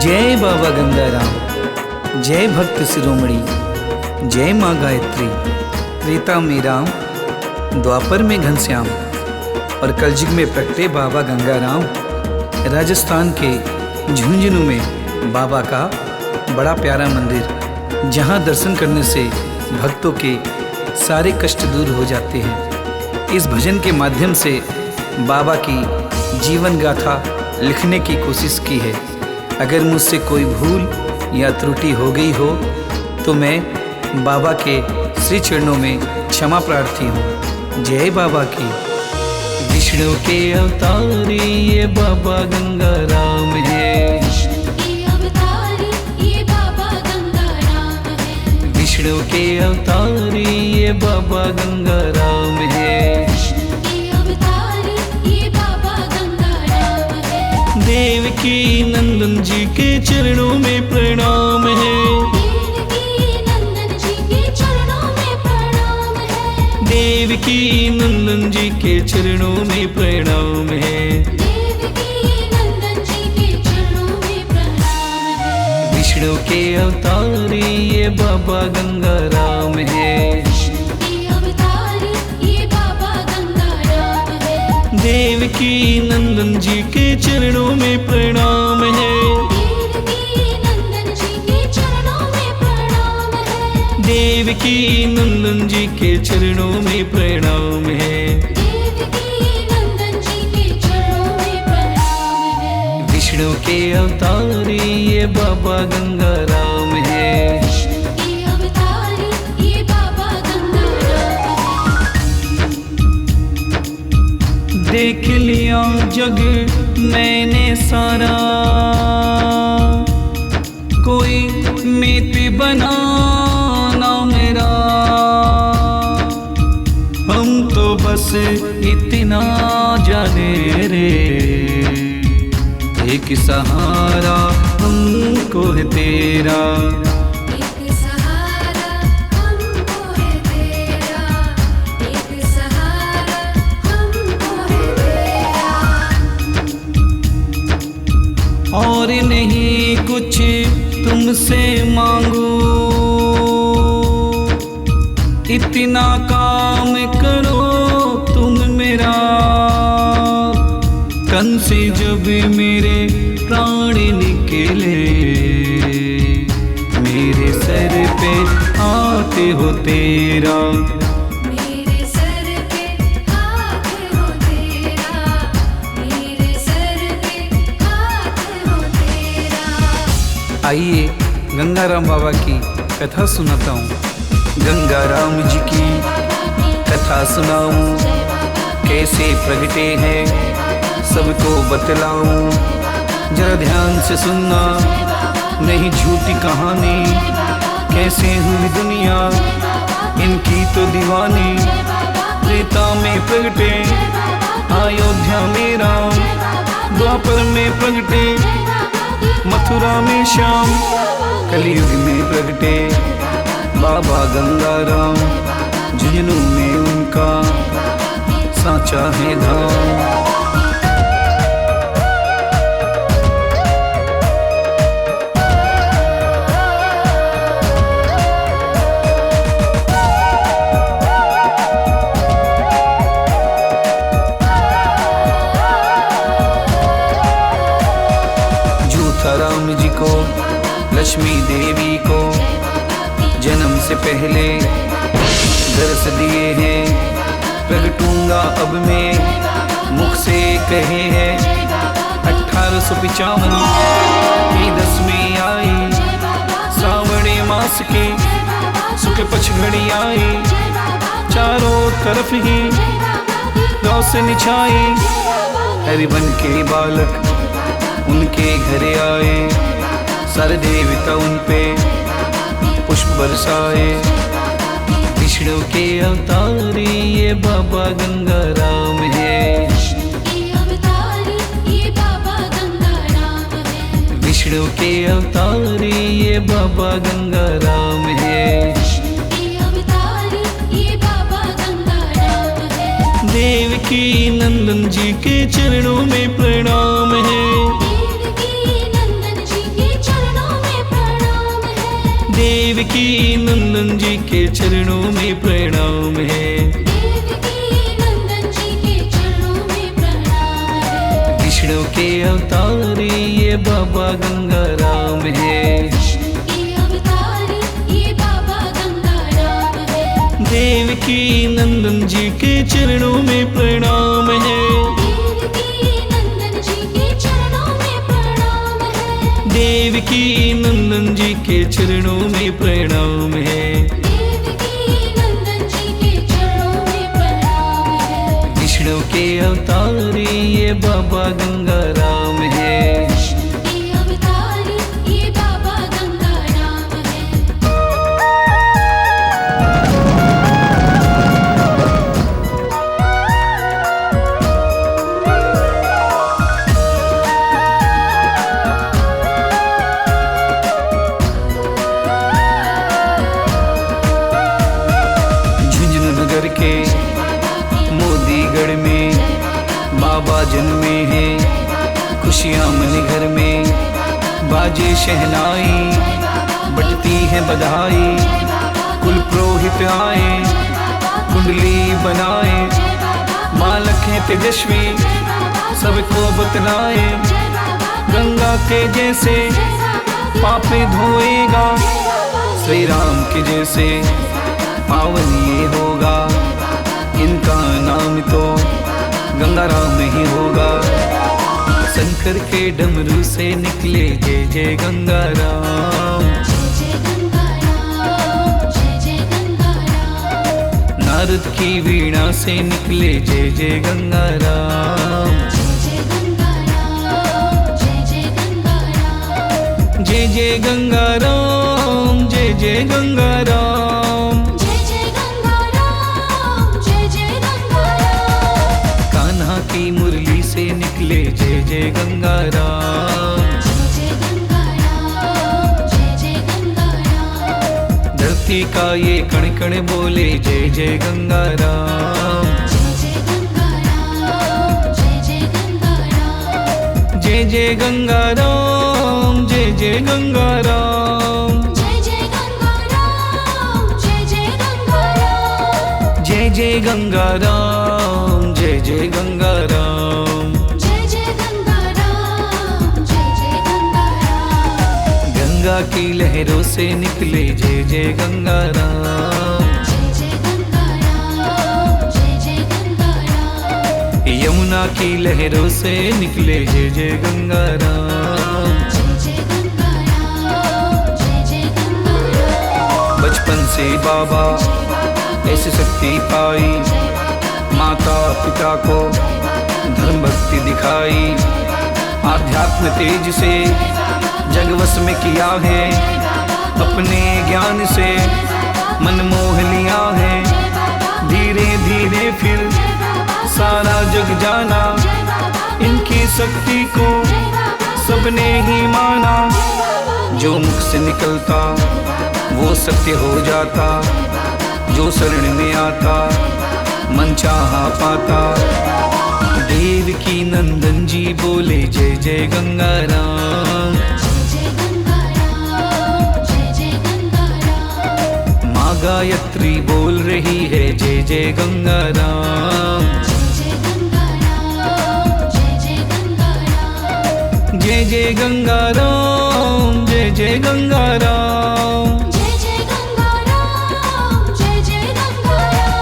जय बाबा गंगाराम, जय भक्त शिरोमणि, जय माँ गायत्री। त्रेता में राम, द्वापर में घनश्याम और कलयुग में प्रगटे बाबा गंगाराम। राजस्थान के झुंझुनू में बाबा का बड़ा प्यारा मंदिर, जहाँ दर्शन करने से भक्तों के सारे कष्ट दूर हो जाते हैं। इस भजन के माध्यम से बाबा की जीवन गाथा लिखने की कोशिश की है। अगर मुझसे कोई भूल या त्रुटि हो गई हो तो मैं बाबा के श्री चरणों में क्षमा प्रार्थी हूँ। जय बाबा की। विष्णु के अवतारी ये बाबा गंगाराम है। विष्णु के अवतारी ये बाबा गंगाराम है। विष्णु के अवतारी ये बाबा गंगाराम है। विष्णु के अवतारी ये बाबा गंगाराम है। देवकी नंदन जी के चरणों में प्रणाम है। देवकी नंदन जी के चरणों में प्रणाम है। देवकी नंदन जी के चरणों में प्रणाम है। देवकी नंदन जी के चरणों में प्रणाम है। विष्णु के अवतारी ये बाबा गंगाराम है। विष्णु के अवतारी ये बाबा गंगाराम है। देवकी नंदन जी के चरणों में प्रणाम है। देवकी नंदन जी के चरणों में प्रणाम है। देवकी नंदन जी के चरणों में प्रणाम है। देवकी नंदन जी के चरणों में प्रणाम है। विष्णु के अवतारी ये बाबा गंगाराम है। विष्णु के अवतारी ये बाबा गंगाराम है। देख लिया जग मैंने सारा, कोई मित बना ना मेरा। हम तो बस इतना जाने रे, एक सहारा हमको है तेरा। एक सहारा हमको है तेरा। एक सहारा हमको है तेरा। और नहीं कुछ तुमसे मांगू, इतना काम करो तुम मेरा। तन से जब मेरे प्राण निकले, मेरे सर पे आते हो तेरा। मेरे सर पे हाथ हो तेरा। मेरे सर पे हाथ हो तेरा। आइए गंगाराम बाबा की कथा सुनाता हूँ। गंगाराम जी की कथा सुनाऊं, कैसे प्रगटे हैं सबको बतलाऊं। जरा ध्यान से सुनना, नहीं झूठी कहानी। कैसे हुई दुनिया इनकी तो दीवानी। त्रेता में प्रगटे अयोध्या में राम, द्वापर में प्रगटे मथुरा में श्याम। कलयुग में प्रगटे बाबा गंगाराम, झुंझुनू में उनका साचा है धाम। राम जी को, लक्ष्मी देवी को जन्म से पहले दर्श दिए हैं। प्रगटूंगा अब मैं, मुख से कहे हैं। 1855 की 10वीं आई, सावणे मास की सुख पछघड़ी आई। चारों तरफ ही रोशनी छाई। हरिवन के बालक उनके घरे आए, सारे देवता उन पे पुष्प बरसाए। विष्णु के अवतारी ये बाबा गंगाराम है। विष्णु के अवतारी ये बाबा गंगाराम है। विष्णु के अवतारी ये बाबा गंगाराम है। विष्णु के अवतारी ये बाबा गंगाराम है। देवकी नंदन जी के चरणों में प्रणाम है। देवकी नंदन जी के देवकी नंदन जी के चरणों में प्रणाम है। देवकी नंदन जी के चरणों में प्रणाम है। विष्णु के अवतारी ये बाबा गंगाराम है। विष्णु के अवतारी ये बाबा गंगाराम है। देवकी नंदन जी के चरणों में प्रणाम है। देवकी नंदन जी के चरणों में प्रणाम है। देवकी नंदन जी के चरणों में प्रणाम है। देवकी नंदन जी के चरणों में प्रणाम है। विष्णु के अवतारी ये बाबा गंगाराम है। विष्णु के अवतारी ये बाबा गंगाराम है। झुंझुनू नगर के मोदीगढ़ में बाबा जन्मे हैं। खुशियाँ मन घर में बाजे शहनाई, बजती है बधाई। कुल पुरोहित आए, कुंडली बनाए, मालक है तेजस्वी सबको बतलाए। गंगा के जैसे पापे धोएगा, श्री राम के जैसे पावन ये होगा। इनका नाम तो गंगाराम ही होगा। शंकर के डमरू से निकले जय जय गंगाराम। जय जय गंगाराम, जय जय गंगाराम। नारद की वीणा से निकले जय जय गंगाराम। जय जय गंगाराम, जय जय गंगाराम। जय जय गंगाराम, जय जय गंगाराम। जय जय गंगाराम, जय जय गंगाराम। कान्हा की मुरली से निकले जय जय गंगाराम। जय जय गंगाराम, जय जय गंगाराम। धरती का ये कण कण बोले जय जय गंगाराम। जय जय गंगाराम, जय जय गंगाराम। जय जय गंगाराम, जय जय गंगाराम। जय जय गंगाराम, जय जय गंगाराम। जय जय गंगाराम, जय जय गंगाराम। जय जय गंगाराम, जय जय गंगाराम। गंगा की लहरों से निकले जय जय गंगाराम। जय जय गंगाराम, जय जय गंगाराम। यमुना की लहरों से निकले जय जय गंगाराम। जय जय गंगाराम, जय जय गंगाराम। बचपन से बाबा ऐसी शक्ति पाई, माता पिता को धर्म भक्ति दिखाई। आध्यात्म तेज से जगवश में किया है, अपने ज्ञान से मन मोह लिया है। धीरे धीरे फिर सारा जग जाना, इनकी शक्ति को सबने ही माना। जो मुख से निकलता वो सत्य हो जाता, जो शरण में आता मन चाहा पाता। देवकी नंदन जी बोले जय जय गंगाराम। जय जय गंगाराम, जय जय गंगाराम। माँ गायत्री बोल रही है जय जय गंगाराम। जय जय गंगाराम, जय जय गंगाराम। जय जय गंगाराम, जय जय गंगाराम। जय जय गंगाराम, जय जय गंगाराम।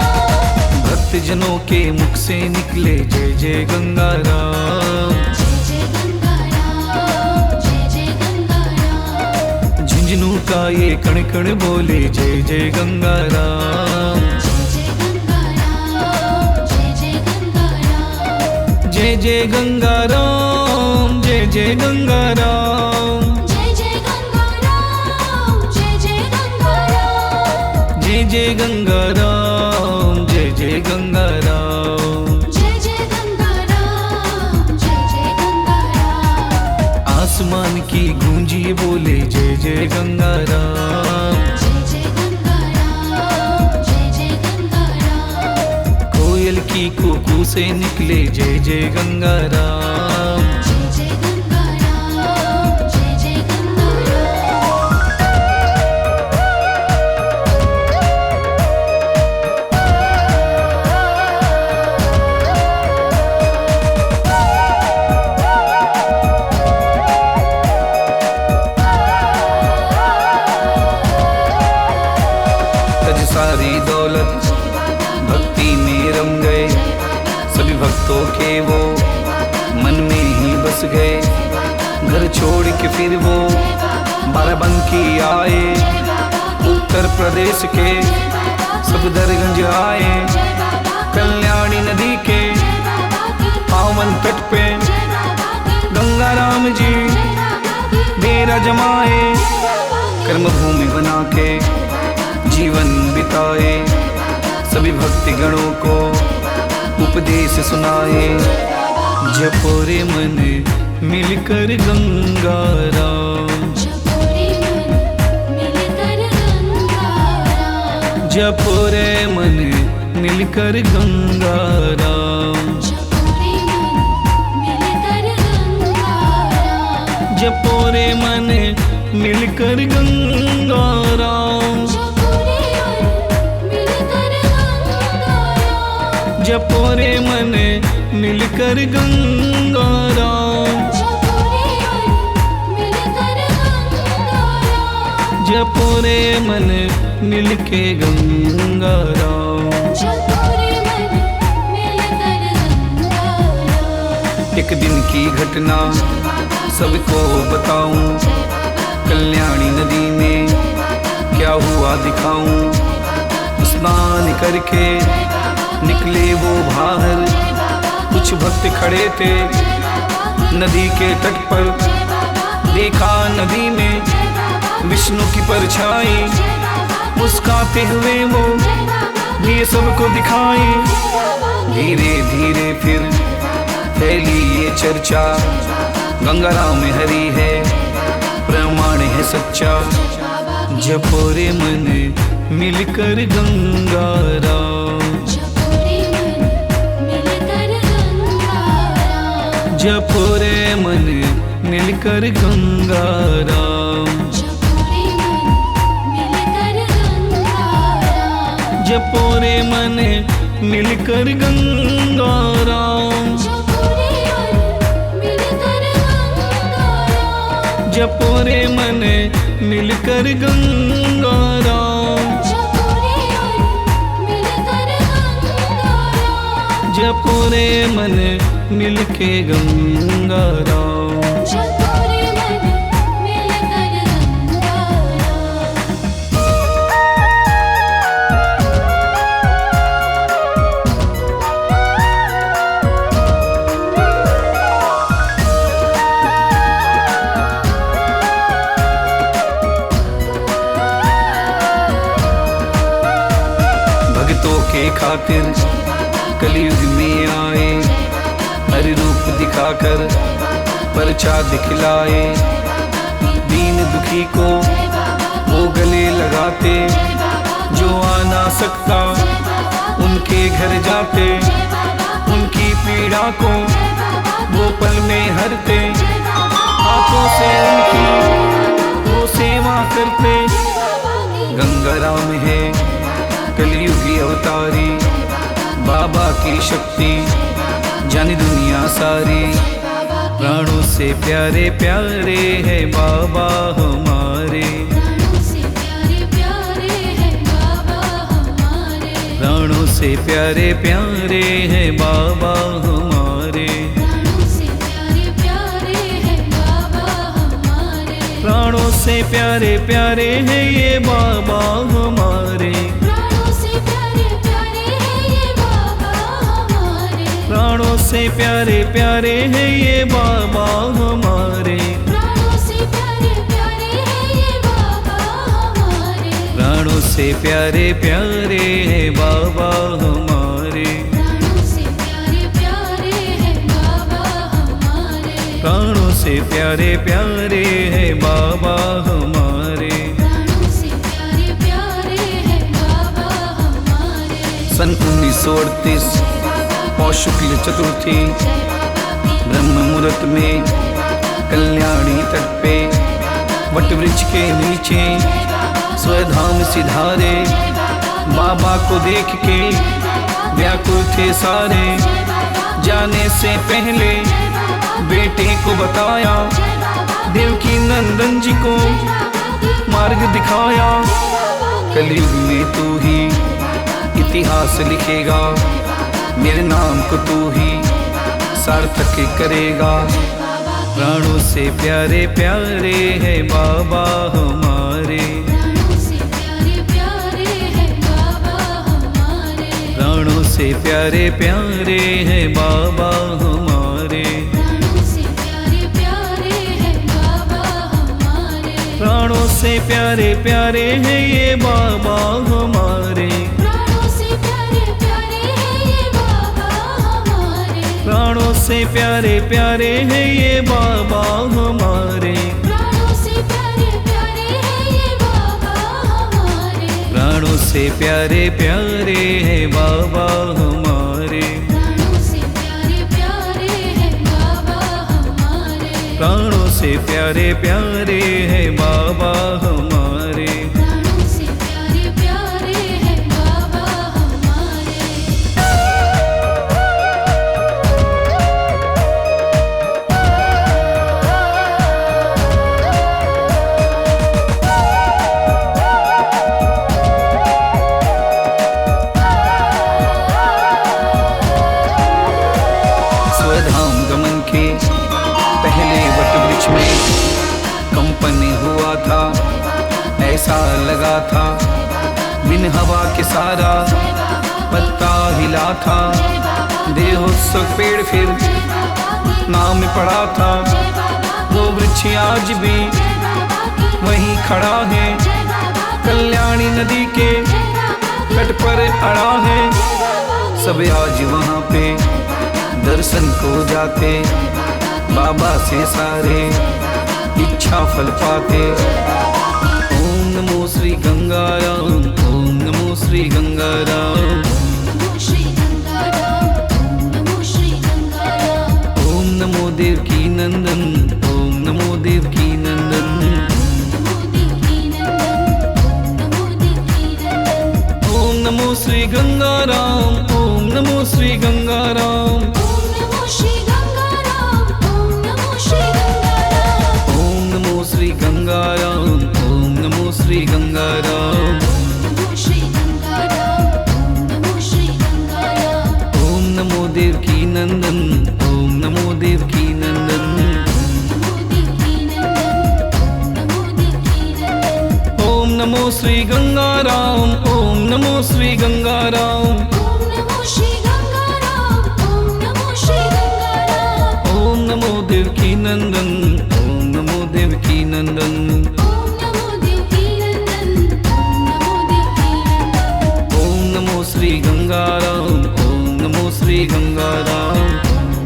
भक्तजनों के मुख से निकले जय जय गंगाराम। जय जय गंगाराम, जय जय गंगाराम। झुंझुनू का ये कण कण बोले जय जय गंगाराम। जय जय गंगाराम, जय जय गंगाराम। जय जय गंगाराम, जय जय गंगाराम। जय जय गंगाराम, जय जय गंगाराम। जय जय गंगाराम, जय जय गंगाराम। जय जय गंगाराम, जय जय गंगाराम। आसमान की गूंजी बोले जय जय गंगाराम। जय जय गंगाराम, जय जय गंगाराम। कोयल की कुकू से निकले जय जय गंगाराम। जय जय गंगाराम, जय जय गंगाराम। सारी दौलत भक्ति में रम गए। सभी भक्तों के वो मन में ही बस गए। घर छोड़ के फिर वो बाराबंकी आए। उत्तर प्रदेश के सफदरगंज आए। कल्याणी नदी के पावन तट पे गंगा राम जी डेरा जमाए। कर्म भूमि बना के जीवन बिताए। सभी भक्ति गणों को उपदेश सुनाए। जपो रे मन मिलकर गंगा राम। जपो रे मन मिलकर गंगा राम। जपो रे मन मिलकर गंगा राम। जपो रे मन मिलकर गंगा राम। जपो रे मन मिलके गंगा राम। एक दिन की घटना सबको बताऊं। कल्याणी नदी में क्या हुआ दिखाऊं। स्नान करके निकले वो बाहर। कुछ भक्त खड़े थे नदी के तट पर। देखा नदी में विष्णु की परछाई। मुस्काते हुए वो ये सबको दिखाई। धीरे धीरे फिर फैली ये चर्चा। गंगा राम हरि है प्रमाण है सच्चा। जपो रे मन मिलकर गंगा राम। जपो रे मन मिलकर गंगा राम। जपो रे मन मिलकर गंगा राम। जपो रे मन मिलकर गंगा राम। जपो रे मन मिलके गंगा राम। भक्तों के खातिर कलयुग में आए। हर रूप दिखाकर परचा दिखलाए। दीन दुखी को वो गले लगाते। जो आ ना सकता उनके घर जाते। उनकी पीड़ा को वो पल में हरते। हाथों से उनकी वो सेवा करते। गंगा राम है कलयुगी अवतारी। बाबा की शक्ति जानी दुनिया सारी। प्राणों से प्यारे प्यारे है बाबा हमारे। प्राणों से प्यारे प्यारे है बाबा हमारे। प्राणों से प्यारे प्यारे है ये बाबा हमारे। प्राणों से प्यारे प्यारे है ये बाबा हमारे। प्राणों से प्यारे प्यारे है बाबा हमारे। प्राणों से प्यारे प्यारे है बाबा हमारे। सन 1938 पौष शुक्ल चतुर्थी ब्रह्म मुहूर्त में कल्याणी तट पे वट वृक्ष के नीचे स्वधाम सिधारे। बाबा को देख के व्याकुल थे सारे। जाने से पहले बेटे को बताया। देवकी नंदन जी को मार्ग दिखाया। कलयुग में तू ही इतिहास लिखेगा, मेरे नाम को तू ही सार्थक करेगा। प्राणों से प्यारे प्यारे है बाबा हमारे, प्राणों से प्यारे प्यारे है बाबा हमारे, प्राणों से प्यारे प्यारे है बाबा हमारे, प्राणों से प्यारे प्यारे है बाबा हमारे, प्राणों से प्यारे प्यारे है ये बाबा हमारे, प्राणों से प्यारे प्यारे है ये बाबा हमारे, प्राणों से प्यारे प्यारे है ये बाबा हमारे, प्राणों से प्यारे प्यारे है ये बाबा हमारे, प्राणों से प्यारे प्यारे है बाबा हमारे, प्राणों से प्यारे प्यारे है बाबा हमारे, प्राणों से प्यारे प्यारे है बाबा हमारे। प्राणों से प्यारे प्यारे है बाबा हमारे। स्वधाम गमन के पहले वट वृक्ष में कंपन हुआ था, ऐसा लगा था बिन हवा के सारा पत्ता हिला था। देहोत्सव पेड़ फिर नाम पड़ा था, वो वृक्ष आज भी वहीं खड़ा है, कल्याणी नदी के तट पर अड़ा है। सब आज वहाँ पे दर्शन को जाते, बाबा से सारे इच्छा फल पाते। ओम नमो श्री गंगाराम, ओम नमो श्री गंगाराम, नमो श्री गंगाराम, नमो श्री गंगाराम, ओम नमो देवकी नंदन, ओम नमो देवकी नंदन, नमो देवकी नंदन, नमो देवकी नंदन, ओम नमो श्री गंगाराम, ओम नमो श्री गंगाराम, ओम नमो श्री गंगाराम, ओम नमो श्री गंगाराम, ओम नमो श्री गंगाराम, ओम नमो श्री गंगाराम, नमो श्री गंगाराम, नमो श्री गंगाराम, ओम नमो देवकी नंदन, ओम नमो देवकी नंदन, नमो देवकी नंदन, नमो देवकी नंदन, ओम नमो श्री गंगाराम, ओम नमो श्री गंगाराम, ओम नमो श्री गंगाराम, ओम नमो श्री गंगाराम, ओम नमो देवकी नंदन, ओम नमो देवकी नंदन, ओम नमो देवकी नंदन, नमो देवकी नंदन, ओम नमो श्री गंगाराम, ओम नमो श्री गंगाराम,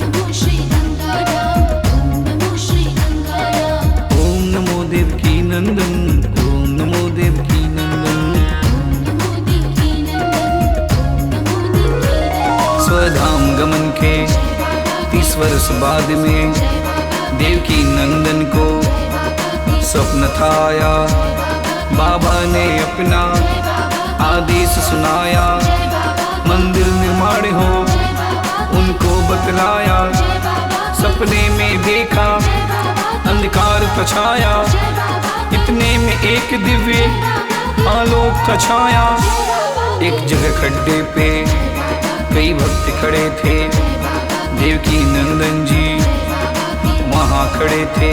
नमो श्री गंगाराम, नमो श्री गंगाराम, ओम नमो देवकी नंदन, ओम नमो देवकी नंदन। नमो देवकी नंदन, नमो देवकी नंदन, स्वधाम गमन के 30 वर्ष बाद में देवकी नंदन को स्वप्न था आया, बाबा ने अपना आदेश सुनाया। मंदिर निर्माण हो उनको बतलाया, सपने में देखा अंधकार था छाया, इतने में एक दिव्य आलोक था छाया। एक जगह खड्डे पे कई भक्त खड़े थे, देवकी नंदन जी वहाँ खड़े थे।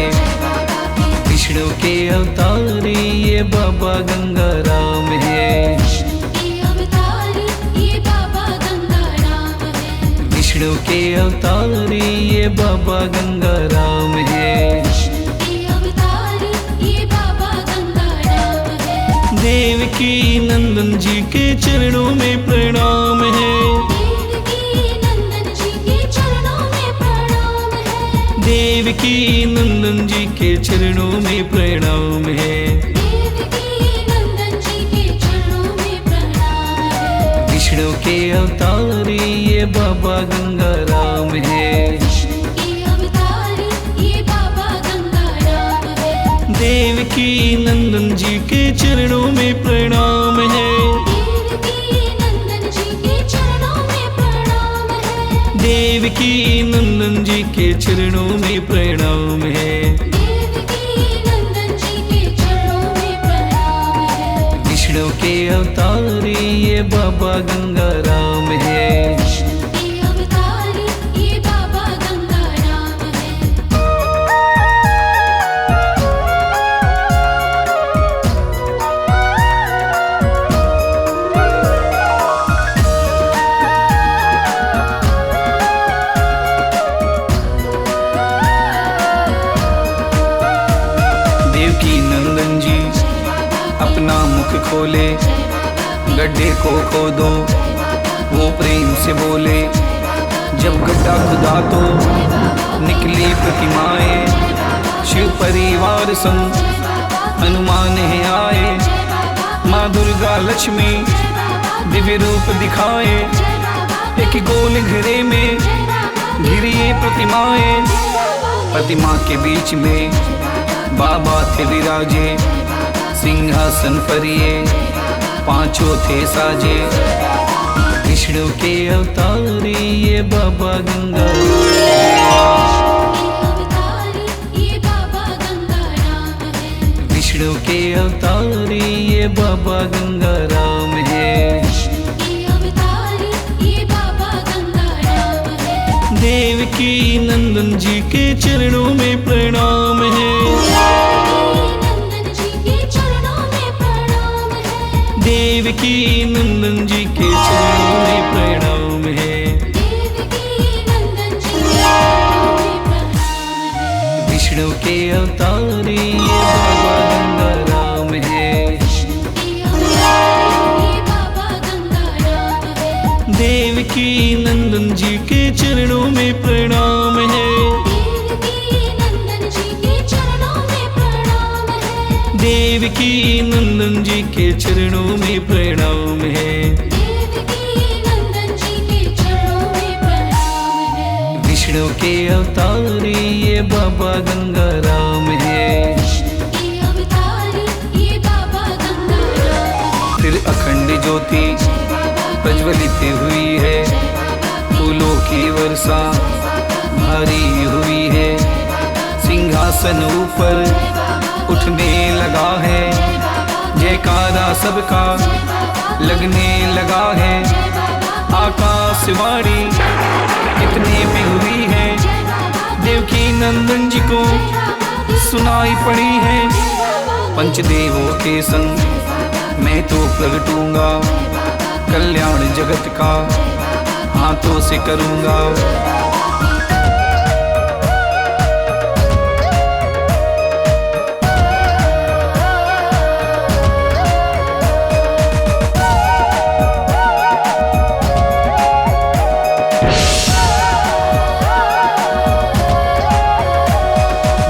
विष्णु के अवतारी ये बाबा गंगाराम है, विष्णु के अवतारी ये बाबा गंगाराम है, विष्णु के अवतारी ये बाबा गंगाराम है। विष्णु के अवतारी ये बाबा गंगाराम है, देवकी नंदन जी के चरणों में प्रणाम है, देवकी नंदन जी के चरणों में प्रणाम है, देवकी नंदन जी के चरणों में प्रणाम है। देवकी नंदन जी के चरणों में प्रणाम है, विष्णु के अवतारी ये बाबा गंगाराम है, विष्णु के अवतारी ये बाबा गंगाराम है, देवकी नंदन जी के चरणों में प्रणाम है, देवकी नंदन जी के चरणों में प्रणाम है, देवकी नंदन जी के चरणों में प्रणाम है। देवकी नंदन जी के चरणों में प्रणाम है, विष्णु विष्णु के अवतारी ये बाबा गंगाराम है। विष्णु के अवतारी ये बाबा गंगाराम है। देवकी नंदन जी अपना मुख खोले, गड्ढे को खोदो वो प्रेम से बोले। जब गड्ढा खुदा तो निकली प्रतिमाएं, शिव परिवार संग हनुमान है आए। माँ दुर्गा लक्ष्मी दिव्य रूप दिखाए, एक गोल घेरे में घिरी प्रतिमाएं। प्रतिमा के बीच में बाबा थे विराजे, सिंहासन पर ये पांचों थे साजे। विष्णु के अवतारी ये बाबा गंगाराम है। विष्णु के अवतारी ये बाबा गंगाराम है। देवकी नंदन जी के चरणों में प्रणाम है। देवकी नंदन जी के चरणों में प्रणाम है। विष्णु के अवतारी ये बाबा गंगाराम है। देवकी नंदन जी के चरणों में प्रणाम है। देवकी नंदन जी के चरणों में प्रणाम है। विष्णु के अवतारी ये बाबा गंगाराम है। फिर अखंड ज्योति प्रज्वलित हुई है, फूलों की वर्षा भारी हुई है। सिंहासन ऊपर उठने लगा है, जयकारा सबका लगने लगा है। आकाशवाणी कितने में हुई है, देवकी नंदन जी को सुनाई पड़ी है। पंचदेवों के संग मैं तो प्रगटूंगा, कल्याण जगत का हाथों से करूंगा।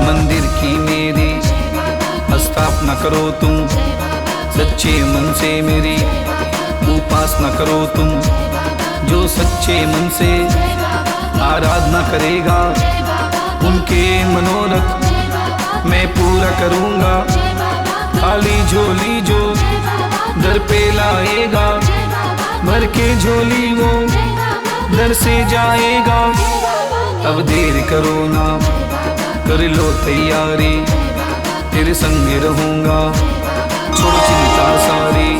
मंदिर की मेरी स्थापना करो तुम, सच्चे मन से मेरी उपासना करो तुम। जो सच्चे मन से आराधना करेगा, उनके मनोरथ मैं पूरा करूँगा। खाली झोली जो दर पे लाएगा, भर के झोली वो दर से जाएगा। अब देर करो ना, कर लो तैयारी, तेरे संग रहूँगा, छोड़ चिंता सारी।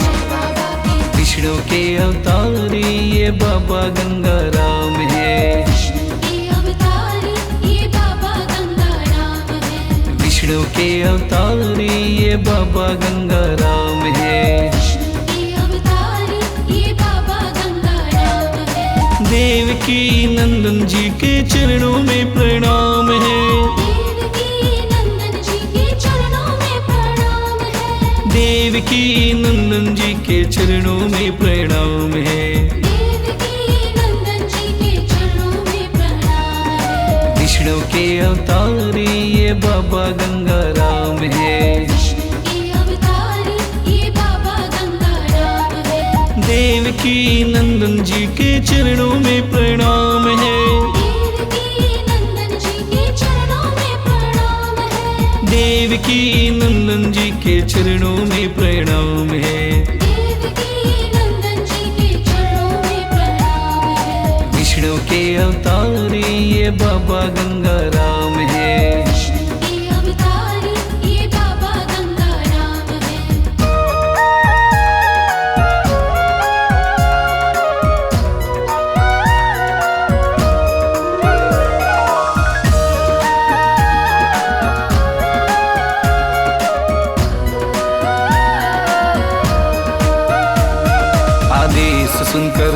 विष्णु के अवतारी ये बाबा गंगाराम है। विष्णु के अवतारी ये बाबा गंगाराम है। देवकी नंदन जी के चरणों में प्रणाम है। देवकी नंदन जी के चरणों में प्रणाम है। विष्णु के अवतारी ये बाबा गंगाराम है। देवकी नंदन जी के चरणों में प्रणाम है। देवकी नंदन जी के चरणों में प्रणाम है। विष्णु के अवतारी ये बाबा गंगाराम है। सुनकर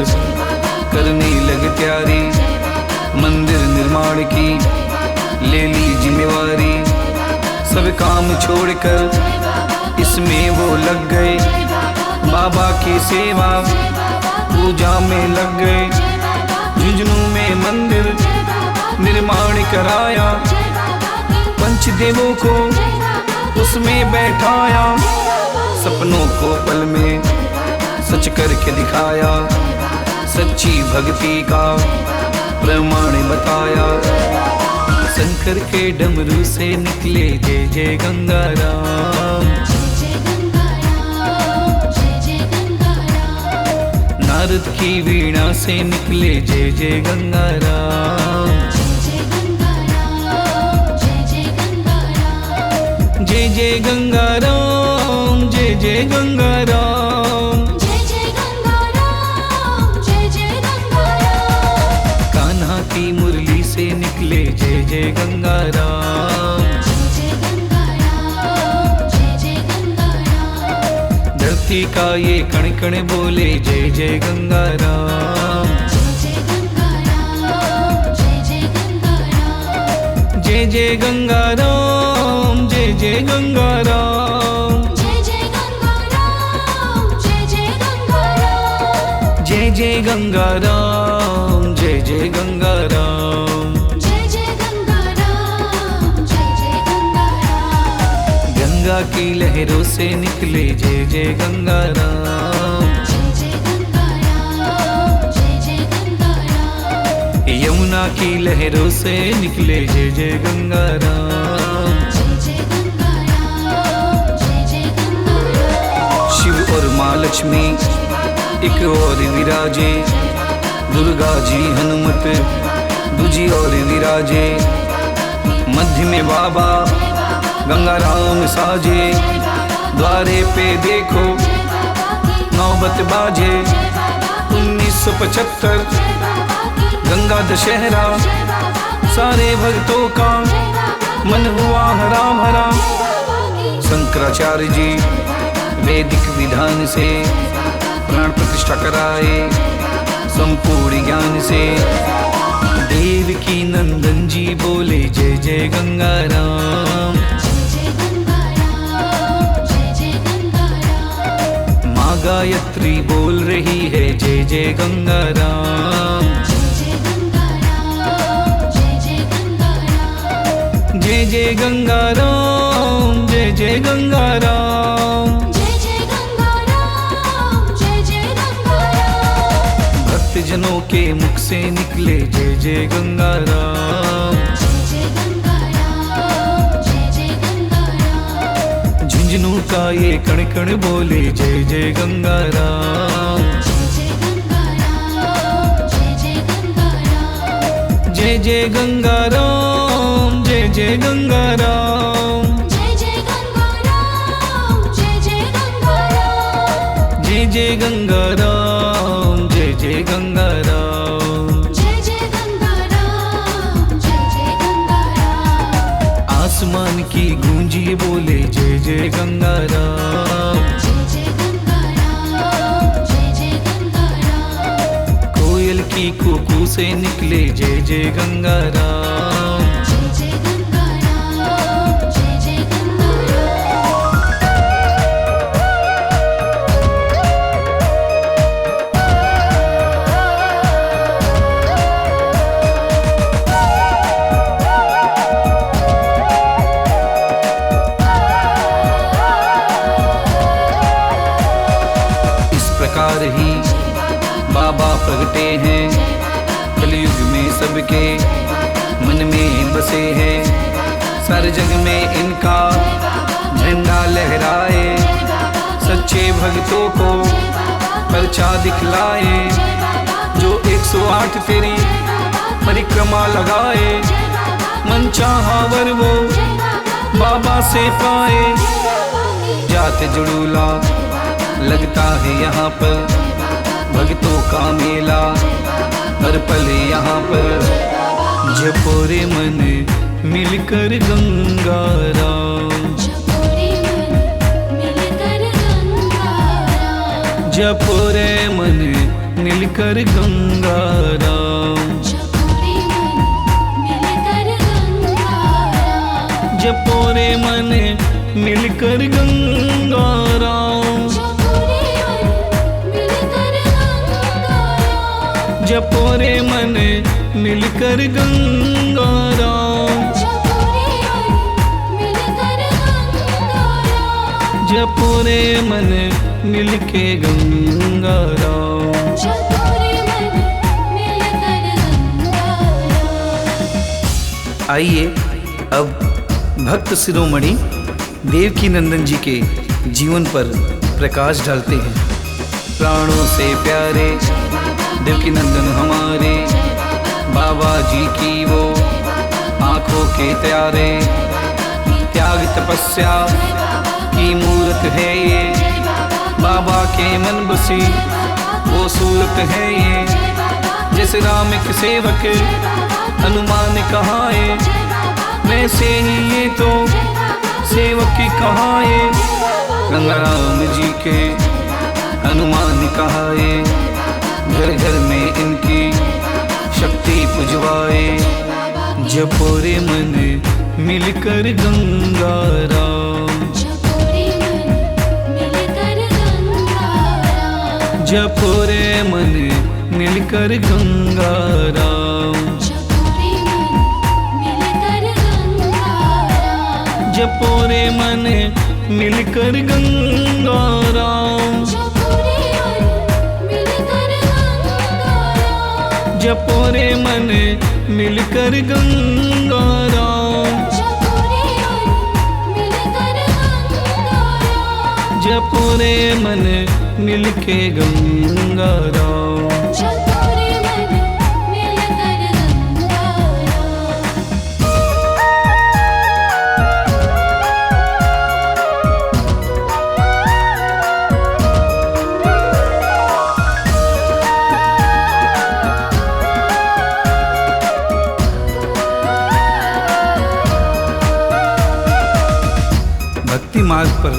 करने लगे तैयारी, मंदिर निर्माण की ले ली जिम्मेवारी। सब काम छोड़कर इसमें वो लग गए, बाबा की सेवा पूजा में लग गए। झुंझुनू में मंदिर निर्माण कराया, पंचदेवों को उसमें बैठाया। सपनों को पल में सच करके दिखाया, सच्ची भक्ति का प्रमाण बताया। शंकर के डमरू से निकले जय जय गंगाराम, नारद की वीणा से निकले जय जय गंगाराम। जय जय गंगाराम, जय जय गंगाराम, जय जय गंगाराम, जय जय गंगाराम। कान्हा की मुरली से निकले जय जय गंगाराम। जय जय गंगाराम, जय जय गंगाराम। धरती का ये कण कण बोले जय जय गंगाराम। जय जय गंगाराम, जय जय गंगाराम। जय जय गंगाराम, जय जय गंगाराम, जय जय गंगाराम, जय जय गंगाराम। जय जय गंगाराम, जय जय गंगाराम। जय जय गंगाराम, जय जय गंगाराम। गंगा की लहरों से निकले जय जय गंगाराम। जय जय गंगाराम, जय जय गंगाराम। यमुना की लहरों से निकले जय जय गंगाराम। जय जय गंगाराम, जय जय गंगाराम। शिव और माँ लक्ष्मी एक और विराजे, दुर्गा जी हनुमत दूजी और विराजे। मध्य में बाबा गंगाराम साजे, द्वारे पे देखो नौबत बाजे। 1975 गंगा दशहरा, सारे भक्तों का मन हुआ हरा भरा। शंकराचार्य जी वैदिक विधान से प्राण प्रतिष्ठा कराए, संपूर्ण ज्ञान से। देव की नंदन जी बोले जय जय गंगाराम। जय जय गंगाराम, जय जय गंगाराम। माँ गायत्री बोल रही है जय जय गंगाराम। जय जय गंगाराम, जय जय गंगाराम। जय जय गंगाराम, जय जय गंगाराम। जय जय गंगाराम, जय जय गंगाराम। भक्तजनों के मुख से निकले जय जय गंगाराम। जय जय गंगाराम, जय जय गंगाराम। झुंझुनू का ये कण कण बोले जय जय गंगाराम। जय जय गंगाराम, जय जय गंगाराम। जय जय गंगाराम, जय जय गंगाराम। जय जय गंगाराम, जय जय गंगाराम। जय जय गंगाराम, जय जय गंगाराम। जय जय गंगाराम, जय जय गंगाराम। आसमान की गूंजी बोले जय जय गंगाराम। जय जय गंगाराम, जय जय गंगाराम। कोयल की कुकू से निकले जय जय गंगाराम। जय जय गंगाराम, जय जय गंगाराम। इस प्रकार ही बाबा प्रगटे हैं, कलयुग में सबके मन में बसे हैं। सारे जग में इनका झंडा लहराए, सच्चे भक्तों को परचा दिखलाए। जो 108 तेरी परिक्रमा लगाए, मन चाहा वर वो बाबा से पाए। जाते जुड़ूला लगता है यहाँ पर, भक्तों का मेला हर पल यहाँ पर। जपोरे मन मिलकर गंगाराम, जपोरे मन मिलकर गंगाराम। जपोरे मन मिलकर गंगा राम। जपो रे मन मिलकर गंगा राम। जपो रे मन मिलकर गंगा राम। जपो रे मन मिलके गंगा राम। आइए अब भक्त शिरोमणि देवकी नंदन जी के जीवन पर प्रकाश डालते हैं। प्राणों से प्यारे देवकी नंदन हमारे, बाबा जी की वो आंखों के त्यारे, त्याग तपस्या की मूरत है ये, बाबा के मन बसी वो सूरत है ये। जैसे राम के सेवक हनुमान कहाए, वैसे ही ये तो सेवक की कहाए। गंगा राम जी के हनुमान कहाए, घर घर में इनकी शक्ति पुजवाए। जपो रे मन मिलकर गंगा राम। जपो रे मन मिलकर गंगा राम। जपो रे मन मिलकर गंगा राम। जपो रे मन मिलकर गंगा राम। जपो रे मन मिलके गंगा राम। भक्ति मार्ग पर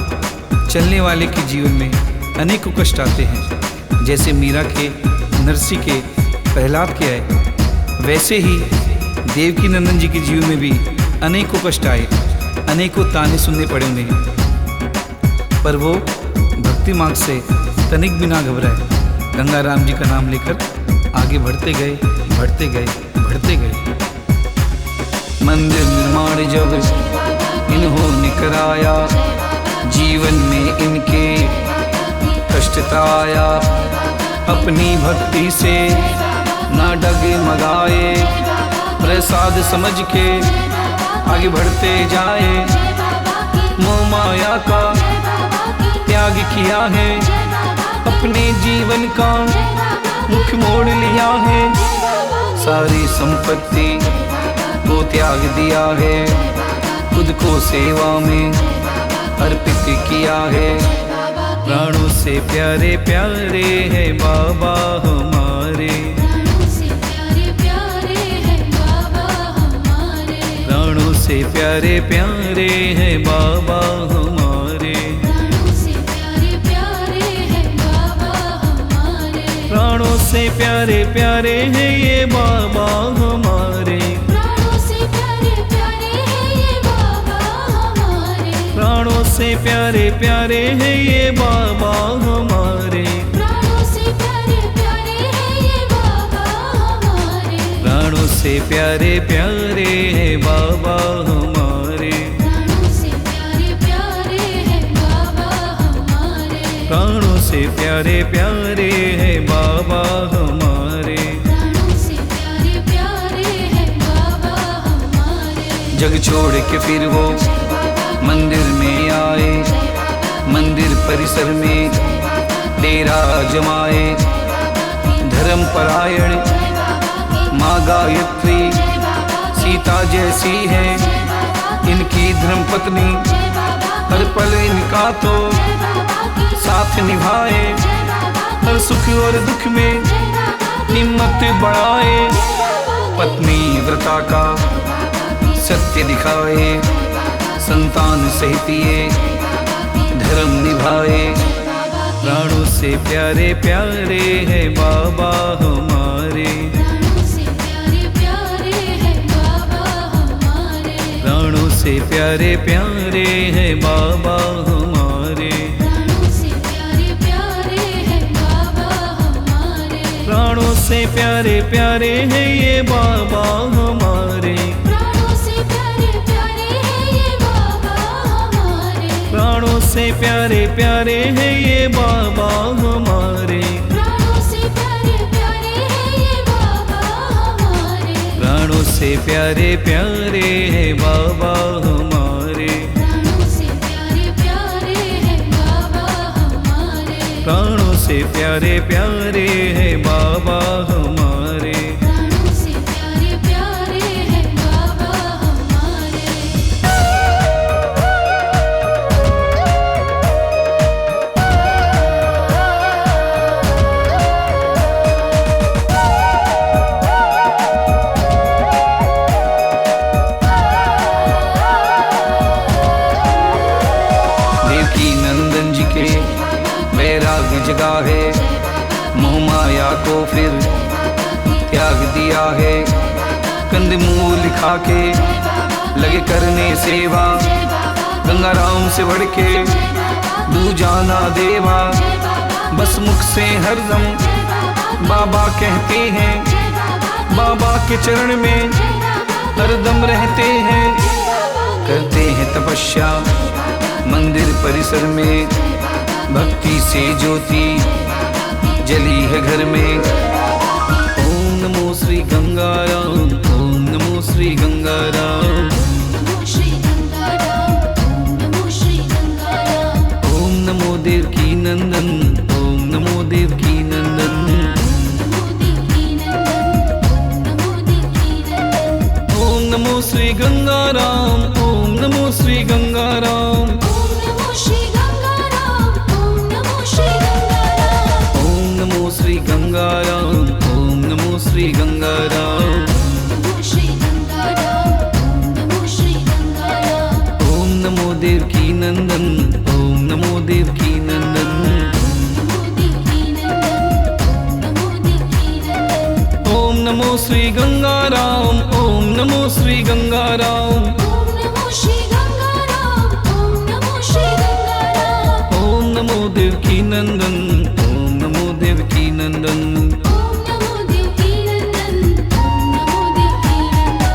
चलने वाले के जीवन में अनेकों कष्ट आते हैं। जैसे मीरा के, नरसी के, प्रहलाद के आए, वैसे ही देवकी नंदन जी के जीवन में भी अनेकों कष्ट आए, अनेकों ताने सुनने पड़े उन्हें। पर वो भक्ति मार्ग से तनिक भी ना घबराए, गंगा राम जी का नाम लेकर आगे बढ़ते गए, बढ़ते गए, बढ़ते गए। मंदिर निर्माण जब इन्होंने कराया, जीवन में इनके कष्ट आया। अपनी भक्ति से ना डगमगाए, प्रसाद समझ के आगे बढ़ते जाए। मोह माया का त्याग किया है, अपने जीवन का मुख मोड़ लिया है। सारी संपत्ति को त्याग दिया है, खुद को सेवा में अर्पित किया है। प्राणों से प्यारे प्यारे हैं बाबा हमारे। प्राणों से प्यारे प्यारे हैं बाबा हमारे। प्राणों से प्यारे प्यारे हैं बाबा हमारे। प्राणों से प्यारे प्यारे हैं बाबा हमारे। प्राणों से प्यारे प्यारे हैं ये बाबा हमारे। प्राणों से प्यारे प्यारे हैं ये बाबा हमारे। प्राणों से प्यारे प्यारे हैं ये बाबा हमारे। प्राणों से प्यारे प्यारे हैं बाबा हमारे। प्राणों से प्यारे प्यारे हैं बाबा हमारे। प्राणों से प्यारे प्यारे हैं बाबा हमारे। प्राणों से प्यारे प्यारे हैं बाबा हमारे। जग छोड़ के फिर वो मंदिर में आए, मंदिर परिसर में डेरा जमाए। धर्म परायण माँ गायत्री सीता जैसी है इनकी धर्म पत्नी। हर पल इनका तो साथ निभाए, हर सुख और दुख में हिम्मत बढ़ाए। पत्नी व्रता का सत्य दिखाए, संतान सहित ये धर्म निभाए। प्राणों से प्यारे प्यारे हैं बाबा हमारे, प्राणों से प्यारे प्यारे हैं बाबा हमारे, प्राणों से प्यारे प्यारे हैं बाबा हमारे, प्राणों से प्यारे प्यारे हैं बाबा हमारे, प्राणों से प्यारे प्यारे हैं ये बाबा हमारे, प्राणों से प्यारे प्यारे हैं ये बाबा हमारे, प्राणों से प्यारे प्यारे हैं ये बाबा हमारे, प्राणों से प्यारे प्यारे हैं ये बाबा हमारे, प्राणों से प्यारे प्यारे हैं बाबा हमारे, प्राणों से प्यारे प्यारे हैं बाबा हमारे, प्राणों से प्यारे प्यारे हैं बाबा हमारे। प्राणों से प्यारे प्यारे हैं बाबा हमारे। देवकी नंदन जी के वैराग्य जगा है, मोह माया को फिर त्याग दिया है, कंदमूल खा के लगे करने सेवा, गंगाराम से बढ़ के दूजा ना देवा, बस मुख से हरदम बाबा कहते हैं, बाबा के चरण में हरदम रहते हैं, करते हैं तपस्या मंदिर परिसर में, भक्ति से ज्योति जली है घर में। ओम नमो श्री गंगाराम, ओम नमो श्री गंगाराम, नमो श्री गंगाराम, नमो श्री गंगाराम, ओम नमो देवकी नंदन, ओम नमो देवकी नंदन, नमो देवकी नंदन, नमो देवकी नंदन, ओम नमो श्री गंगाराम, ओम नमो श्री गंगाराम, ओम नमो श्री गंगाराम, ओम नमो श्री गंगाराम, ओम नमो श्री गंगाराम, ओम नमो श्री गंगाराम, नमो श्री गंगाराम, नमो श्री गंगाराम, ओम नमो देवकी नंदन, ओम नमो देवकी नंदन, नमो देवकी नंदन, नमो देवकी नंदन, ओम नमो श्री गंगाराम, ओम नमो श्री गंगाराम, ओम नमो श्री गंगाराम, ओम नमो श्री गंगाराम, ओम नमो देवकी नंदन, ओम नमो देवकी नंदन, ओम नमो देवकी नंदन, ओम नमो देवकी नंदन,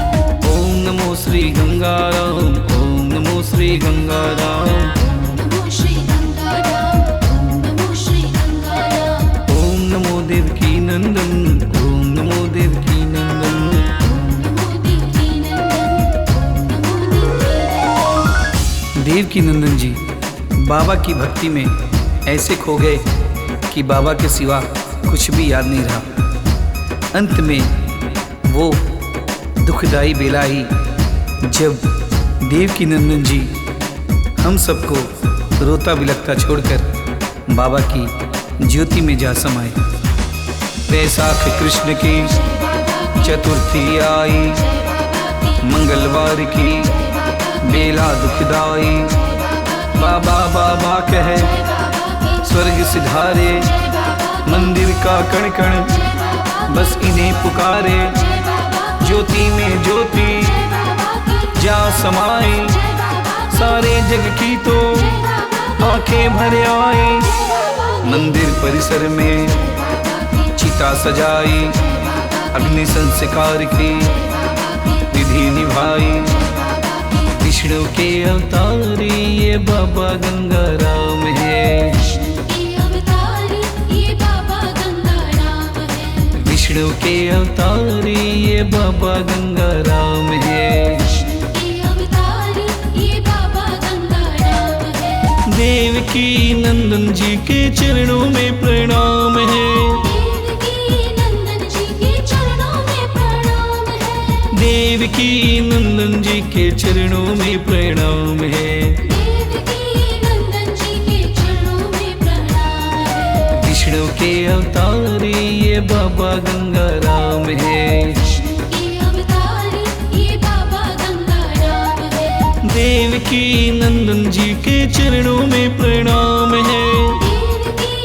ओम नमो श्री गंगाराम, ओम नमो श्री गंगाराम, नमो श्री गंगाराम, नमो श्री गंगाराम, ओम नमो देवकी नंदन, ओम नमो देवकी नंदन। नमो देवकी नंदन, नमो देवकी नंदन। देवकी नंदन जी बाबा की भक्ति में ऐसे खो गए कि बाबा के सिवा कुछ भी याद नहीं रहा। अंत में वो दुखदाई बेला आई जब देवकी नंदन जी हम सबको रोता बिलखता छोड़कर बाबा की ज्योति में जा समाए। वैशाख कृष्ण की चतुर्थी आई, मंगलवार की बेला दुखदाई, बाबा बाबा कहे स्वर्ग सिधारे, मंदिर का कण कण बस इन्हें पुकारे, ज्योति में ज्योति जा समाई, सारे जग की तो आंखें भर आई। मंदिर परिसर में चिता सजाई, अग्नि संस्कार की विधि निभाई। विष्णु के अवतारी ये बाबा गंगाराम है, विष्णु के अवतारी ये बाबा गंगाराम है, विष्णु के अवतारी ये बाबा गंगाराम है, विष्णु के अवतारी ये बाबा गंगाराम है। देवकी नंदन जी के चरणों में प्रणाम है, देवकी नंदन जी के चरणों में प्रणाम है, देवकी नंदन जी के चरणों में प्रणाम है, देवकी नंदन जी के चरणों में प्रणाम है। विष्णु के अवतारी ये बाबा गंगाराम है, विष्णु के अवतारी ये बाबा गंगाराम है, देवकी नंदन जी के चरणों में प्रणाम है, देवकी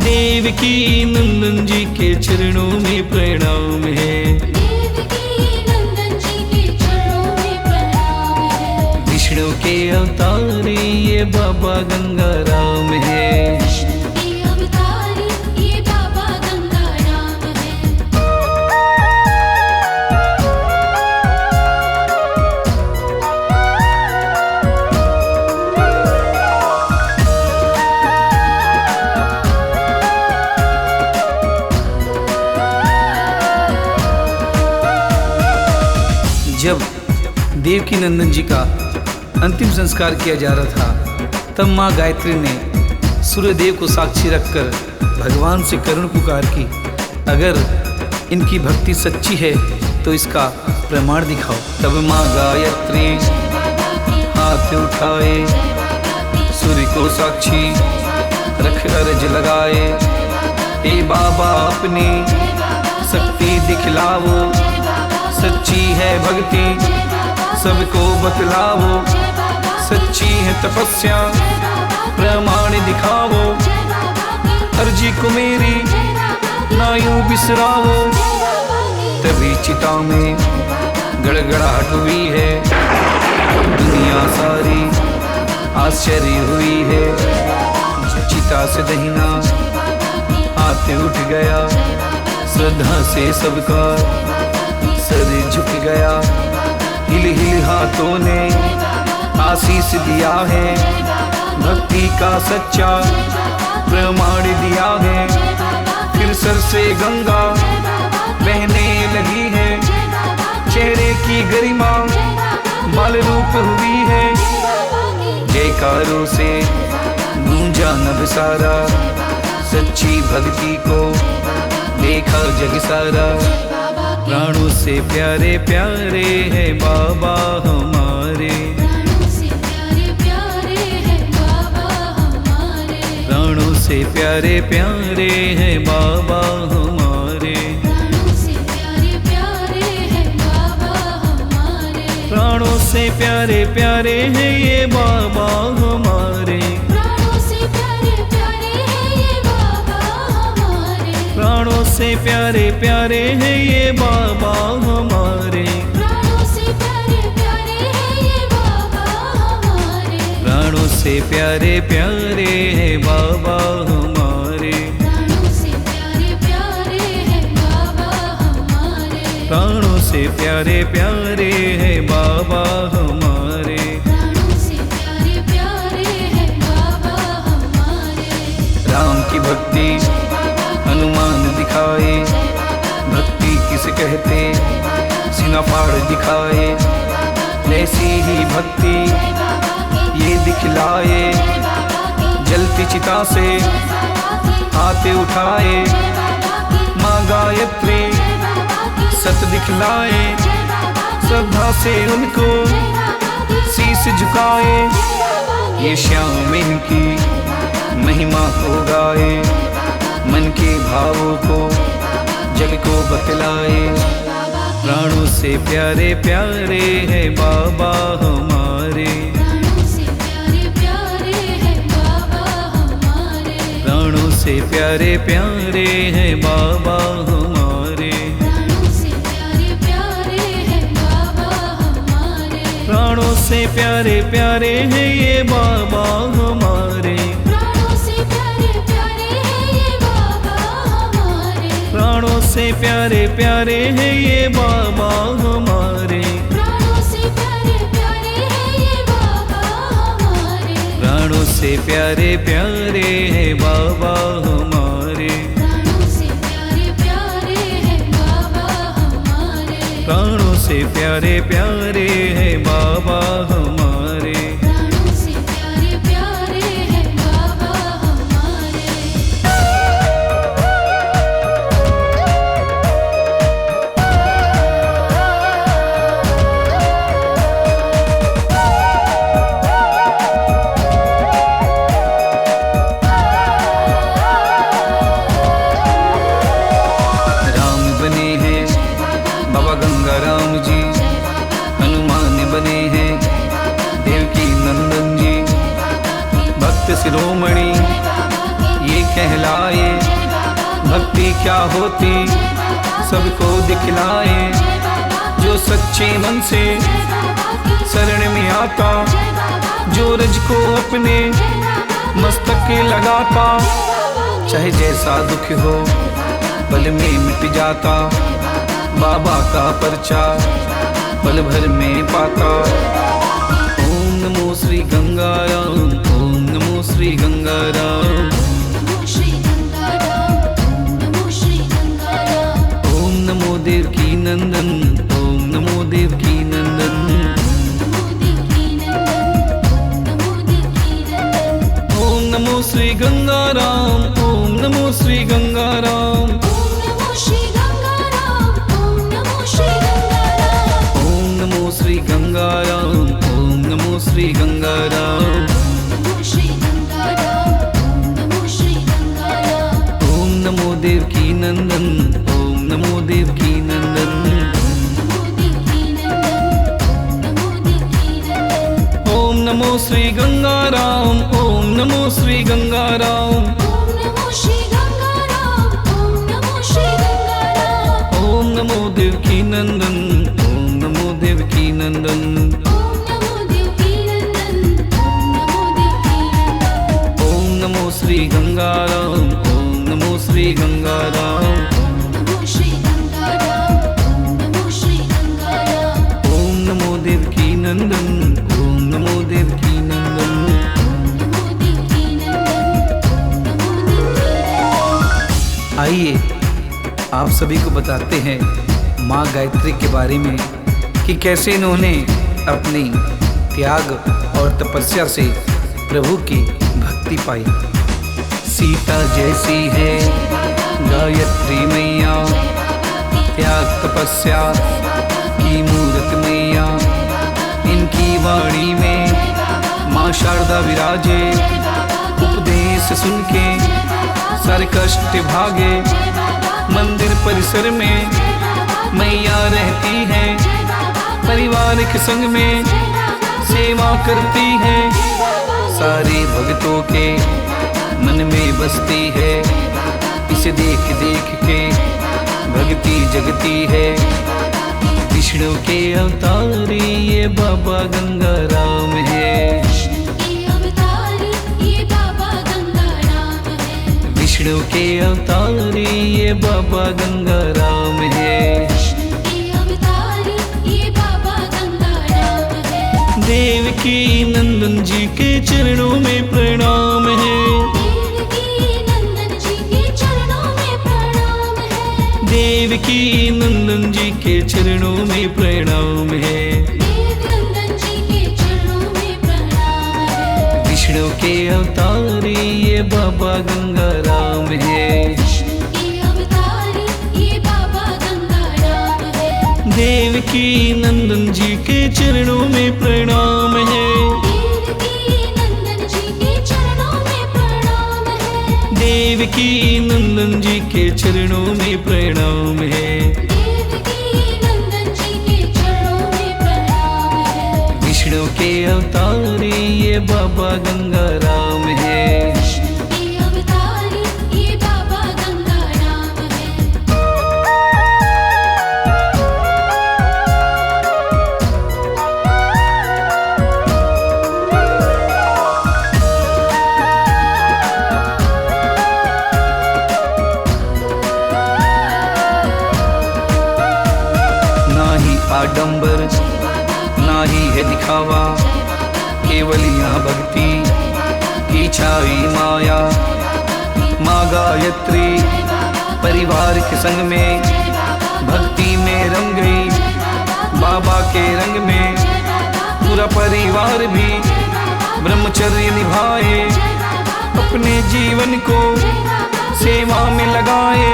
देवकी नंदन जी के चरणों में प्रणाम है। देवकी नंदन जी के चरणों में प्रणाम है। विष्णु के अवतारी ये बाबा गंगाराम है। विष्णु के अवतारी ये बाबा गंगाराम है। जब देवकी नंदन जी का अंतिम संस्कार किया जा रहा था, तब माँ गायत्री ने सूर्यदेव को साक्षी रखकर भगवान से करुण पुकार की, अगर इनकी भक्ति सच्ची है तो इसका प्रमाण दिखाओ। तब माँ गायत्री हाथ उठाए, सूर्य को साक्षी रख अर्ज लगाए, ए बाबा अपनी शक्ति दिखलाओ, सच्ची है भक्ति सबको बतलाओ, सच्ची है तपस्या प्रमाण दिखाओ, अर्जी को मेरी ना यूं बिसराओ। तभी चिता में गड़गड़ाहट हुई है, दुनिया सारी आश्चर्य हुई है। चिता से दहीना हाथ उठ गया, श्रद्धा से सबका सर झुक गया, हिल हिल हाथों ने आशीष दिया है, भक्ति का सच्चा प्रमाण दिया है। फिर सर से गंगा बहने लगी है, चेहरे की गरिमा बाल रूप हुई है। जयकारों से गूंजा नभ सारा, सच्ची भक्ति को देखा जग सारा। प्राणों से प्यारे प्यारे हैं बाबा हमारे, प्राणों से प्यारे प्यारे हैं बाबा हमारे। प्राणों से प्यारे प्यारे हैं बाबा हमारे, प्राणों से प्यारे प्यारे हैं बाबा हमारे। प्राणों से प्यारे प्यारे हैं ये बाबा हमारे, प्राणों से प्यारे प्यारे हैं ये बाबा हमारे। प्राणों से प्यारे प्यारे हैं ये बाबा हमारे, प्राणों से प्यारे प्यारे हैं ये बाबा हमारे। प्राणों से प्यारे प्यारे हैं बाबा हमारे, प्राणों से प्यारे प्यारे हैं बाबा हमारे। प्राणों से प्यारे प्यारे हैं बाबा हमारे। प्राणों से प्यारे प्यारे हैं बाबा हमारे। राम की भक्ति हनुमान दिखाए, भक्ति किसे कहते सीना फाड़ दिखाए, ऐसी ही भक्ति ये दिखलाए। जलती चिता से हाथ उठाए, माँ गायत्री सत दिखलाए, श्रद्धा से उनको शीश झुकाए। ये श्याम इनकी महिमा को गाए, मन के भावों को जग को बतलाए। प्राणों से प्यारे प्यारे हैं बाबा हमारे, प्राणों से प्यारे प्यारे हैं बाबा हमारे। प्राणों से प्यारे प्यारे हैं बाबा हमारे, प्राणों से प्यारे प्यारे हैं बाबा हमारे। प्राणों से प्यारे प्यारे हैं ये बाबा हमारे, प्राणों से प्यारे प्यारे हैं ये बाबा हमारे। प्राणों से प्यारे प्यारे हैं ये बाबा हमारे, प्राणों से प्यारे प्यारे हैं ये बाबा हमारे। प्राणों से प्यारे प्यारे हैं बाबा हमारे, प्राणों से प्यारे प्यारे हैं बाबा हमारे। प्राणों से प्यारे प्यारे हैं बाबा हमारे। प्राणों से प्यारे प्यारे हैं बाबा हमारे। राम बने हैं बाबा गंगा राम जी, हनुमान सिखाए, भक्ति क्या होती सबको दिखलाए। जो सच्चे मन से शरण में आता, जो रज को अपने मस्तक लगाता, चाहे जैसा दुख हो पल में मिट जाता। बाबा का पर्चा पल भर में पाता। ओम नमो श्री गंगाराम, ओम नमो श्री गंगाराम, नमो श्री गंगाराम, नमो श्री गंगाराम, ओम नमो देवकी नंदन, ओम नमो देवकी नंदन, नमो देवकी नंदन, नमो देवकी नंदन, ओम नमो श्री गंगाराम, ओम नमो श्री गंगाराम, ओम नमो श्री गंगाराम, ओम नमो श्री गंगाराम, ओम नमो श्री गंगाराम, ओम नमो श्री गंगाराम, नमो श्री गंगाराम, नमो श्री गंगाराम, ओम नमो देवकी नंदन, ओम नमो देवकी नंदन, नमो देवकी नंदन, नमो देवकी नंदन, ओम नमो श्री गंगाराम, ओम नमो श्री गंगाराम, ओम नमो श्री गंगाराम, ओम नमो श्री गंगाराम, ओम नमो देवकी नंदन, ओम नमो देवकी नंदन, ओम नमो देवकी नंदन, नमो देवकी नंदन, ओम नमो श्री गंगाराम, ओम नमो श्री गंगाराम, नमो श्री गंगाराम, नमो श्री गंगाराम, ओम नमो देवकी नंदन, ओम नमो देवकी नंदन। नमो देवकी नंदन, नमो देवकी नंदन। आइए आप सभी को बताते हैं माँ गायत्री के बारे में कि कैसे इन्होंने अपनी त्याग और तपस्या से प्रभु की भक्ति पाई। सीता जैसी है गायत्री मैया, त्याग तपस्या की मूरत मैया। इनकी वाणी में माँ शारदा विराजे, उपदेश सुन के सारे कष्ट भागे। मंदिर परिसर में मैया रहती है, परिवार के संग में सेवा करती है। सारे भक्तों के मन में बसती है, इसे देख देख के भक्ति जगती है। विष्णु के अवतारी ये बाबा गंगाराम है, विष्णु के अवतारी ये बाबा गंगाराम है, विष्णु के अवतारी ये बाबा गंगाराम है। विष्णु के अवतारी ये बाबा गंगाराम है। देवकी नंदन जी के चरणों में प्रणाम है, देवकी नंदन जी के चरणों में प्रणाम है, देवकी नंदन जी के चरणों में प्रणाम है। देवनंदन जी के चरणों में प्रणाम है, विष्णु के अवतारी ये बाबा गंगाराम है, विष्णु के अवतारी ये बाबा गंगाराम है। देवकी नंदन जी के चरणों में प्रणाम है, देवकी नंदन जी के चरणों में प्रणाम है, देवकी नंदन जी के चरणों में प्रणाम है। देवकी नंदन जी के चरणों में प्रणाम है, विष्णु के अवतारी ये बाबा गंगाराम है। विष्णु के अवतारी ये बाबा गंगाराम है। ना ही आडंबर ना ही है दिखावा, केवल यहाँ भक्ति की छाई माया। माँ गायत्री परिवार के संग में भक्ति में रंग गई, बाबा के रंग में पूरा परिवार भी ब्रह्मचर्य निभाए, अपने जीवन को सेवा में लगाए।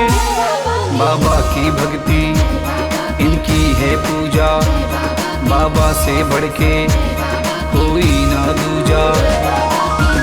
बाबा की भक्ति इनकी है पूजा, बाबा से बढ़ के कोई ना दूजा।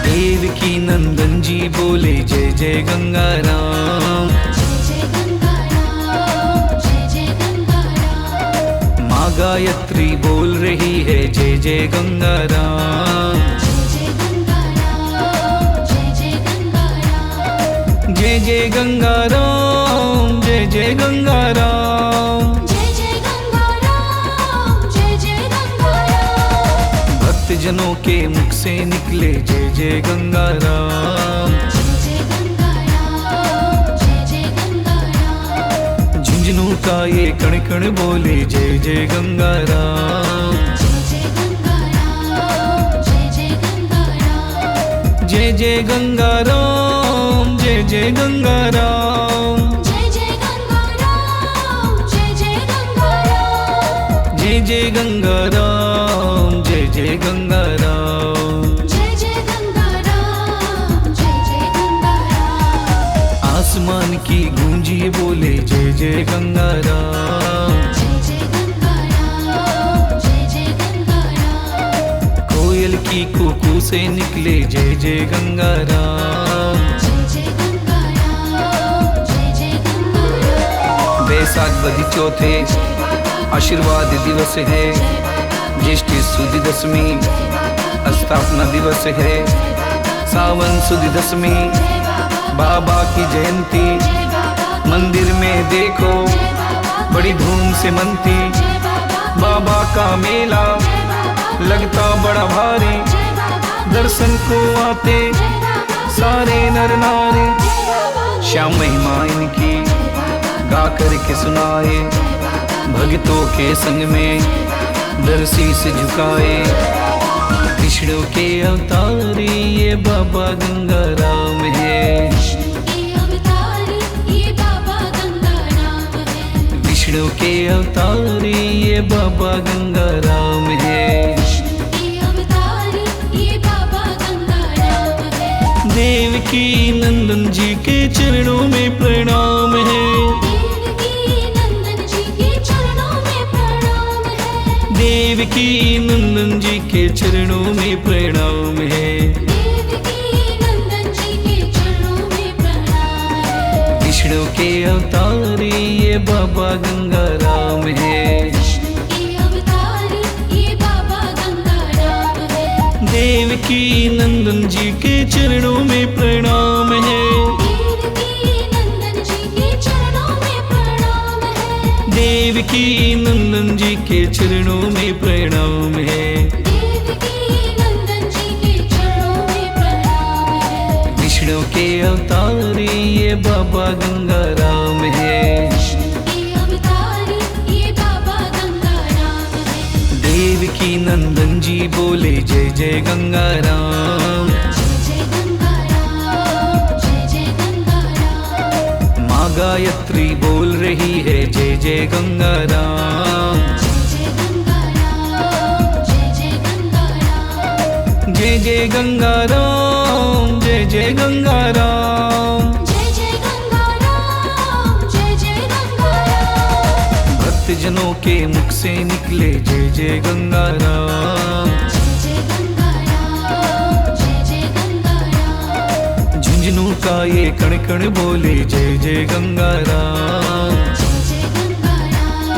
देवकी नंदन जी बोले जय जय गंगाराम, जय जय गंगाराम, जय जय गंगाराम, माँ गायत्री बोल रही है जय जय गंगाराम। जय जय गंगाराम, जय जय गंगाराम, जय जय गंगा राम, जय जय गंगा राम। जय जय गंगा राम, जय जय गंगा राम। भक्त जनों के मुख से निकले जय जय गंगा राम। जय जय गंगा राम, जय जय गंगा राम। झुंझुनू का ये कण कण बोले जय जय गंगा राम। जय जय गंगा राम, जय जय गंगा राम। जय जय गंगा राम, जय जय गंगा राम। जय जय गंगा राम, जय जय गंगा राम। जय जय गंगा राम, जय जय गंगा राम। जय जय गंगा राम, जय जय गंगा राम। आसमान की गूंजी बोले जय जय गंगा राम। जय जय गंगा राम, जय जय गंगा राम। कोयल की कुकू से निकले जय जय गंगा राम। जय जय गंगा राम, जय जय गंगा राम। बैसाख बदी चौथे आशीर्वाद दिवस है। ज्येष्ठ सुदी दशमी स्थापना दिवस है। सावन सुदी दशमी बाबा की जयंती। मंदिर में देखो बड़ी धूम से मनती। बाबा का मेला लगता बड़ा भारी। दर्शन को आते सारे नर नारी। श्याम महिमा इनकी गा कर के सुनाए। भक्तों के संग में दर्शी से झुकाए। कृष्ण के अवतारी ये बाबा गंगा राम है। विष्णु के अवतारी ये बाबा गंगा राम है। विष्णु के अवतारी ये बाबा गंगा राम है। विष्णु के अवतारी ये बाबा गंगा राम है। देवकी नंदन जी के चरणों में प्रणाम है। देवकी नंदन जी के चरणों में प्रणाम है। देवकी नंदन जी के चरणों में प्रणाम है। देवकी नंदन जी के चरणों में प्रणाम है। विष्णु के अवतारी ये बाबा गंगा राम है। विष्णु के अवतारी ये बाबा गंगा राम है। देवकी नंदन जी के चरणों में प्रणाम है। देवकी नंदन जी के चरणों में प्रणाम है। देवकी नंदन जी के चरणों में प्रणाम है। देवकी नंदन जी के चरणों में प्रणाम है। विष्णु के अवतारी ये बाबा गंगा राम है। विष्णु के अवतारी ये बाबा गंगा राम है। देवकी नंदन जी बोले जय जय गंगा राम। जय जय गंगा राम, जय जय गंगा राम। माँ गायत्री बोल रही है जय जय गंगा राम। जय जय गंगा राम, जय जय गंगा राम। जय जय गंगा राम, जय जय गंगा राम। जय जय गंगा राम, जय जय गंगा राम। भक्त जनों के मुख से निकले जय जय गंगा राम। जय जय गंगा राम, जय जय गंगा राम। झुंझुनू का ये कण कण बोले जय जय गंगा राम। जय जय गंगा राम,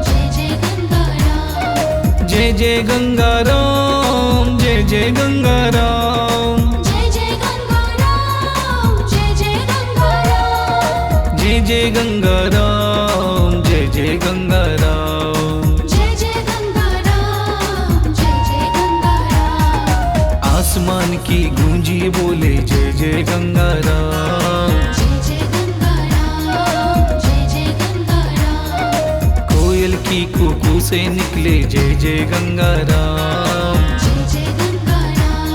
जय जय गंगा राम। जय जय गंगा राम, जय जय गंगा राम। जय जय गंगा राम, जय जय गंगा राम। जय जय गंगा राम, जय जय गंगा राम। जय जय गंगा राम, जय जय गंगा राम। आसमान की गूंजी बोले जय जय गंगा राम। जय जय गंगा राम, जय जय गंगा राम। कोयल की कुकू से निकले जय जय गंगा राम। जय जय गंगा राम,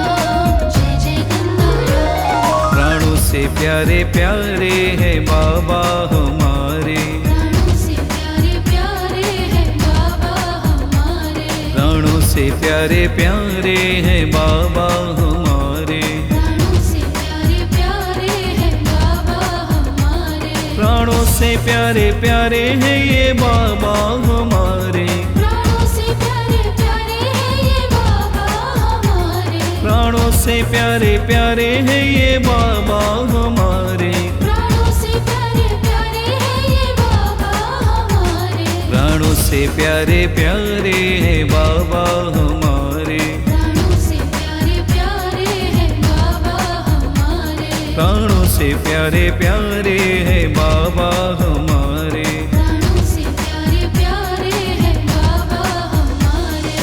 जय जय गंगा राम। प्राणों से प्यारे प्यारे है बाबा हमारे। प्राणों से प्यारे प्यारे हैं बाबा हमारे। प्राणों से प्यारे प्यारे है बाबा हमारे। प्राणों से प्यारे प्यारे हैं बाबा हमारे। प्राणों से प्यारे प्यारे है ये बाबा हमारे। प्राणों से प्यारे प्यारे हैं ये बाबा हमारे। प्राणों से प्यारे प्यारे है ये बाबा हमारे। प्राणों से प्यारे प्यारे हैं ये बाबा हमारे। प्राणों से प्यारे प्यारे है बाबा हमारे। प्राणों से प्यारे प्यारे हैं बाबा हमारे। प्राणों से प्यारे प्यारे प्यारे है बाबा हमारे। प्राणों से प्यारे प्यारे हैं बाबा हमारे।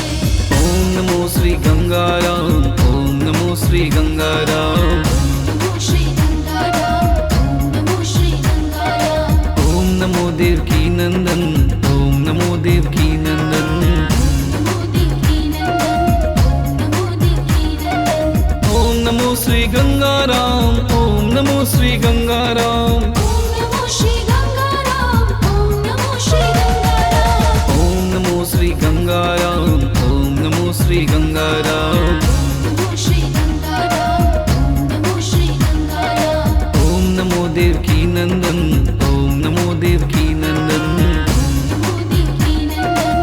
ओम नमो श्री गंगाराम, ओम नमो श्री गंगाराम, नमो श्री गंगाराम, नमो श्री गंगाराम। ओम नमो देवकी नंदन, ओम नमो देवकी नंदन, नमो देवकी नंदन, नमो देवकी नंदन। ओम नमो श्री गंगाराम, ओम नमो श्री गंगाराम, ओम नमो श्री गंगाराम, ओम नमो श्री गंगाराम। ओम नमो श्री गंगाराम, ओम नमो श्री गंगाराम, नमो श्री गंगाराम, नमो श्री गंगाराम। ओम नमो देवकी नंदन, ओम नमो देवकी नंदन, नमो देवकी नंदन,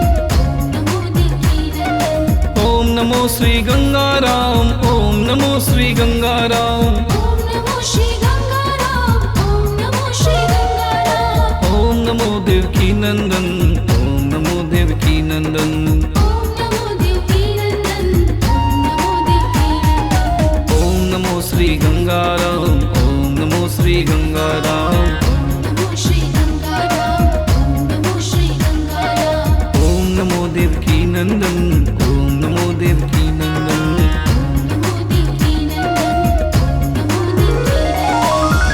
नमो देवकी नंदन। ओम नमो श्री गंगाराम, ओम नमो श्री गंगाराम, ओम नमो श्री गंगाराम, ओम नमो श्री गंगाराम। ओम नमो देवकी नंदन, ओम नमो देवकी नंदन, ओम नमो देवकी नंदन, नमो देवकी नंदन। ओम नमो श्री गंगाराम, ओम नमो श्री गंगाराम, नमो श्री गंगाराम, नमो श्री गंगाराम। ओम नमो देवकी नंदन,